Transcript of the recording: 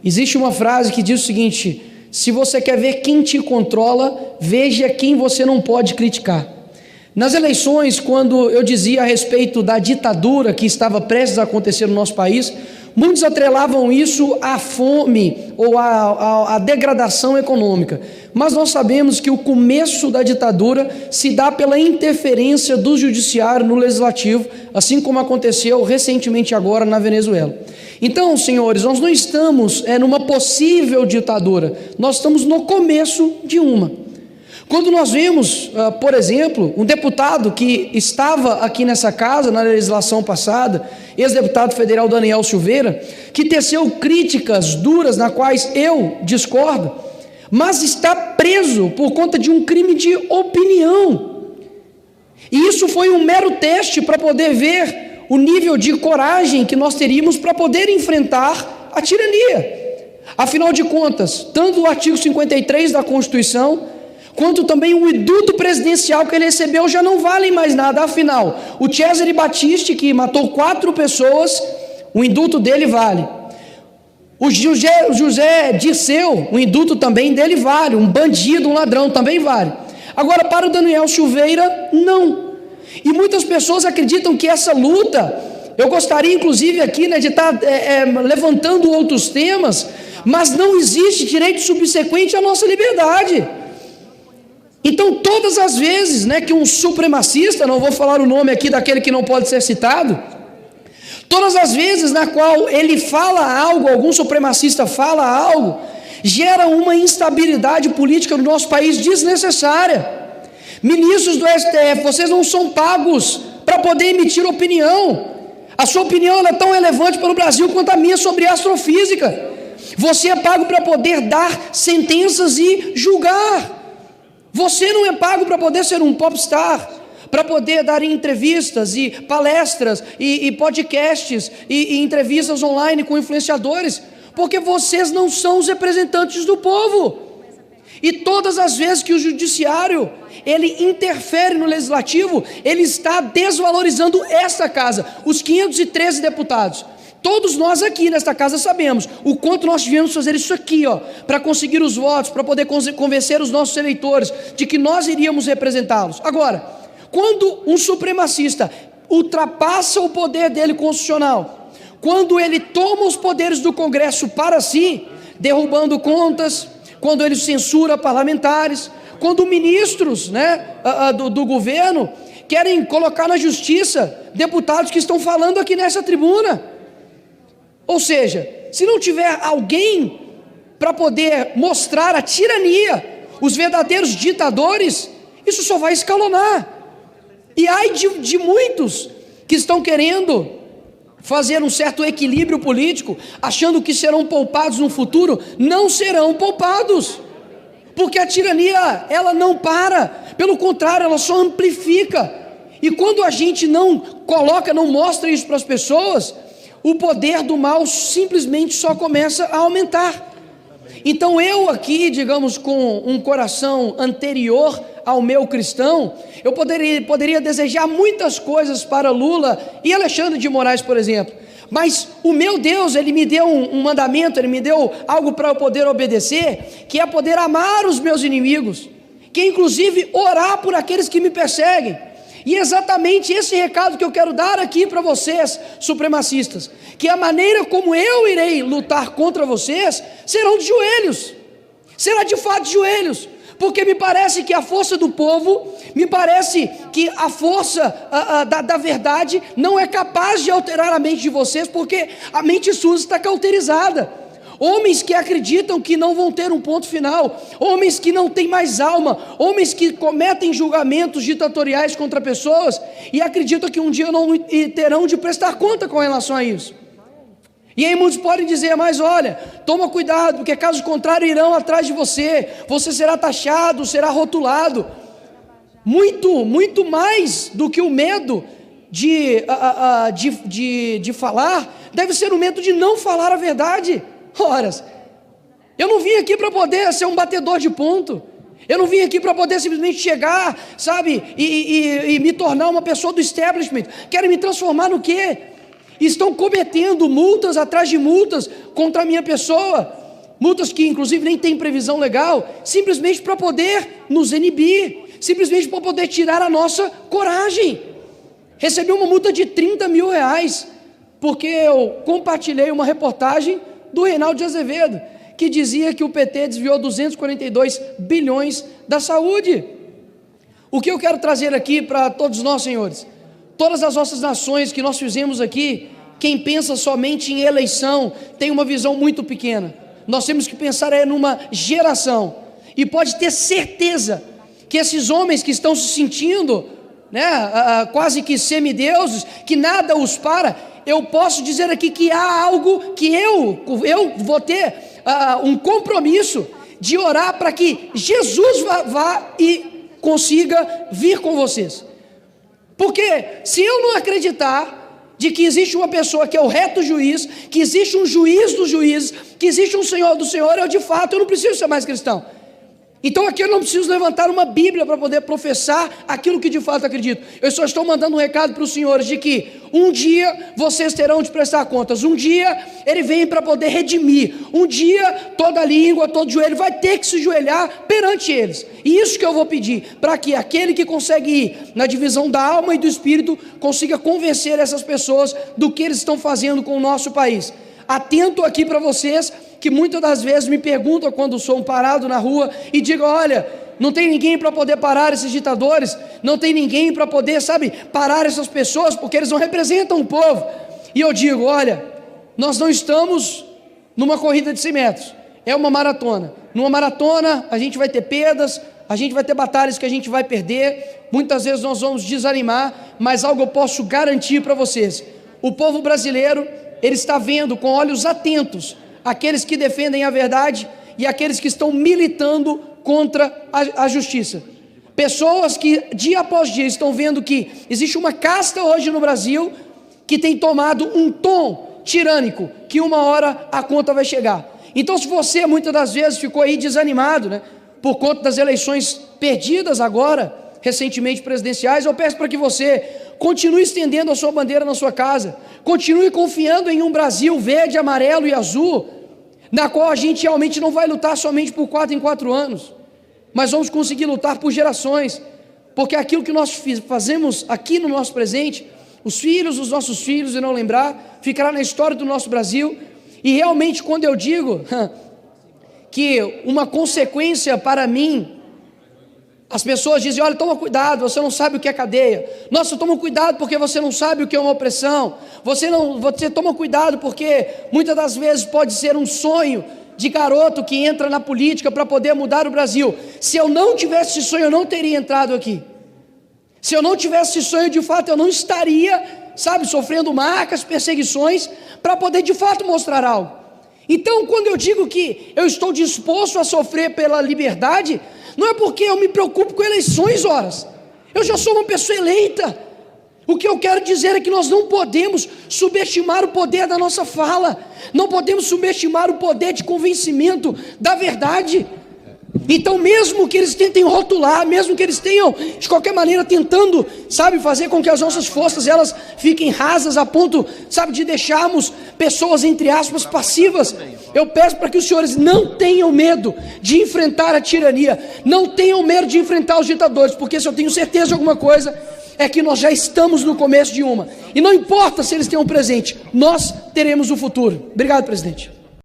Existe uma frase que diz o seguinte: se você quer ver quem te controla, veja quem você não pode criticar. Nas eleições, quando eu dizia a respeito da ditadura que estava prestes a acontecer no nosso país, muitos atrelavam isso à fome ou à degradação econômica. Mas nós sabemos que o começo da ditadura se dá pela interferência do judiciário no legislativo, assim como aconteceu recentemente agora na Venezuela. Então, senhores, nós não estamos numa possível ditadura, nós estamos no começo de uma. Quando nós vemos, por exemplo, um deputado que estava aqui nessa casa na legislação passada, ex-deputado federal Daniel Silveira, que teceu críticas duras, nas quais eu discordo, mas está preso por conta de um crime de opinião. E isso foi um mero teste para poder ver o nível de coragem que nós teríamos para poder enfrentar a tirania. Afinal de contas, tanto o artigo 53 da Constituição, quanto também o induto presidencial que ele recebeu já não valem mais nada. Afinal, o Cesare Battisti, que matou 4 pessoas, o induto dele vale. O José Dirceu, o induto também dele vale. Um bandido, um ladrão, também vale. Agora, para o Daniel Silveira, não. E muitas pessoas acreditam que essa luta, eu gostaria inclusive aqui de estar levantando outros temas, mas não existe direito subsequente à nossa liberdade. Então, todas as vezes que um supremacista, não vou falar o nome aqui daquele que não pode ser citado, todas as vezes na qual ele fala algo, algum supremacista fala algo, gera uma instabilidade política no nosso país desnecessária. Ministros do STF, vocês não são pagos para poder emitir opinião. A sua opinião é tão relevante para o Brasil quanto a minha sobre astrofísica. Você é pago para poder dar sentenças e julgar. Você não é pago para poder ser um popstar, para poder dar entrevistas e palestras e podcasts e entrevistas online com influenciadores, porque vocês não são os representantes do povo. E todas as vezes que o judiciário ele interfere no legislativo, ele está desvalorizando esta casa, os 513 deputados. Todos nós aqui nesta casa sabemos o quanto nós tivemos que fazer isso aqui, para conseguir os votos, para poder convencer os nossos eleitores de que nós iríamos representá-los. Agora, quando um supremacista ultrapassa o poder dele constitucional, quando ele toma os poderes do Congresso para si, derrubando contas, quando ele censura parlamentares, quando ministros do governo querem colocar na justiça deputados que estão falando aqui nessa tribuna. Ou seja, se não tiver alguém para poder mostrar a tirania, os verdadeiros ditadores, isso só vai escalonar. E ai de muitos que estão querendo fazer um certo equilíbrio político, achando que serão poupados no futuro, não serão poupados, porque a tirania, ela não para, pelo contrário, ela só amplifica. E quando a gente não coloca, não mostra isso para as pessoas, o poder do mal simplesmente só começa a aumentar. Então eu aqui, digamos, com um coração anterior ao meu cristão, eu poderia desejar muitas coisas para Lula e Alexandre de Moraes, por exemplo, mas o meu Deus, Ele me deu um mandamento, Ele me deu algo para eu poder obedecer, que é poder amar os meus inimigos, que é inclusive orar por aqueles que me perseguem. E é exatamente esse recado que eu quero dar aqui para vocês, supremacistas, que a maneira como eu irei lutar contra vocês serão de joelhos, será de fato de joelhos, porque me parece que a força do povo, me parece que a força da verdade não é capaz de alterar a mente de vocês, porque a mente sua está cauterizada. Homens que acreditam que não vão ter um ponto final, homens que não têm mais alma, homens que cometem julgamentos ditatoriais contra pessoas e acreditam que um dia não terão de prestar conta com relação a isso. E aí muitos podem dizer, mas olha, toma cuidado, porque caso contrário irão atrás de você, você será taxado, será rotulado. Muito mais do que o medo de falar, deve ser o medo de não falar a verdade. Ora, eu não vim aqui para poder ser um batedor de ponto, eu não vim aqui para poder simplesmente chegar, sabe, e me tornar uma pessoa do establishment. Querem me transformar no quê? estão cometendo multas atrás de multas contra a minha pessoa, multas que inclusive nem tem previsão legal, simplesmente para poder nos inibir, simplesmente para poder tirar a nossa coragem. Recebi uma multa de 30 mil reais, porque eu compartilhei uma reportagem do Reinaldo de Azevedo, que dizia que o PT desviou 242 bilhões da saúde. O que eu quero trazer aqui para todos nós, senhores? Todas as nossas nações que nós fizemos aqui, quem pensa somente em eleição, tem uma visão muito pequena. Nós temos que pensar numa geração, e pode ter certeza que esses homens que estão se sentindo, quase que semideuses, que nada os para, eu posso dizer aqui que há algo que eu vou ter um compromisso de orar para que Jesus vá e consiga vir com vocês. Porque se eu não acreditar de que existe uma pessoa que é o reto juiz, que existe um juiz dos juízes, que existe um Senhor do Senhor, eu não preciso ser mais cristão. Então aqui eu não preciso levantar uma Bíblia para poder professar aquilo que de fato acredito. Eu só estou mandando um recado para os senhores de que um dia vocês terão de prestar contas, um dia Ele vem para poder redimir, um dia toda língua, todo joelho vai ter que se joelhar perante eles. E isso que eu vou pedir, para que aquele que consegue ir na divisão da alma e do espírito, consiga convencer essas pessoas do que eles estão fazendo com o nosso país. Atento aqui para vocês, que muitas das vezes me perguntam quando sou parado na rua e digo, olha, não tem ninguém para poder parar esses ditadores, não tem ninguém para poder, parar essas pessoas, porque eles não representam o povo. E eu digo, olha, nós não estamos numa corrida de 100 metros, é uma maratona. Numa maratona a gente vai ter perdas, a gente vai ter batalhas que a gente vai perder, muitas vezes nós vamos desanimar, mas algo eu posso garantir para vocês, o povo brasileiro, ele está vendo com olhos atentos aqueles que defendem a verdade e aqueles que estão militando contra a justiça. Pessoas que dia após dia estão vendo que existe uma casta hoje no Brasil que tem tomado um tom tirânico, que uma hora a conta vai chegar. Então, se você muitas das vezes ficou aí desanimado, por conta das eleições perdidas agora, recentemente presidenciais, eu peço para que você continue estendendo a sua bandeira na sua casa, continue confiando em um Brasil verde, amarelo e azul, na qual a gente realmente não vai lutar somente por 4 em 4 anos, mas vamos conseguir lutar por gerações, porque aquilo que nós fazemos aqui no nosso presente, os filhos dos nossos filhos irão lembrar, ficará na história do nosso Brasil. E realmente quando eu digo que uma consequência para mim, as pessoas dizem, olha, toma cuidado, você não sabe o que é cadeia. Nossa, toma cuidado porque você não sabe o que é uma opressão. Você toma cuidado porque muitas das vezes pode ser um sonho de garoto que entra na política para poder mudar o Brasil. Se eu não tivesse esse sonho, eu não teria entrado aqui. Se eu não tivesse esse sonho, de fato, eu não estaria, sofrendo marcas, perseguições, para poder de fato mostrar algo. Então, quando eu digo que eu estou disposto a sofrer pela liberdade, não é porque eu me preocupo com eleições, horas. Eu já sou uma pessoa eleita. O que eu quero dizer é que nós não podemos subestimar o poder da nossa fala, não podemos subestimar o poder de convencimento da verdade. Então, mesmo que eles tentem rotular, mesmo que eles tenham, de qualquer maneira, tentando, fazer com que as nossas forças, elas fiquem rasas a ponto, de deixarmos pessoas, entre aspas, passivas, eu peço para que os senhores não tenham medo de enfrentar a tirania, não tenham medo de enfrentar os ditadores, porque se eu tenho certeza de alguma coisa, é que nós já estamos no começo de uma, e não importa se eles tenham presente, nós teremos o futuro. Obrigado, presidente.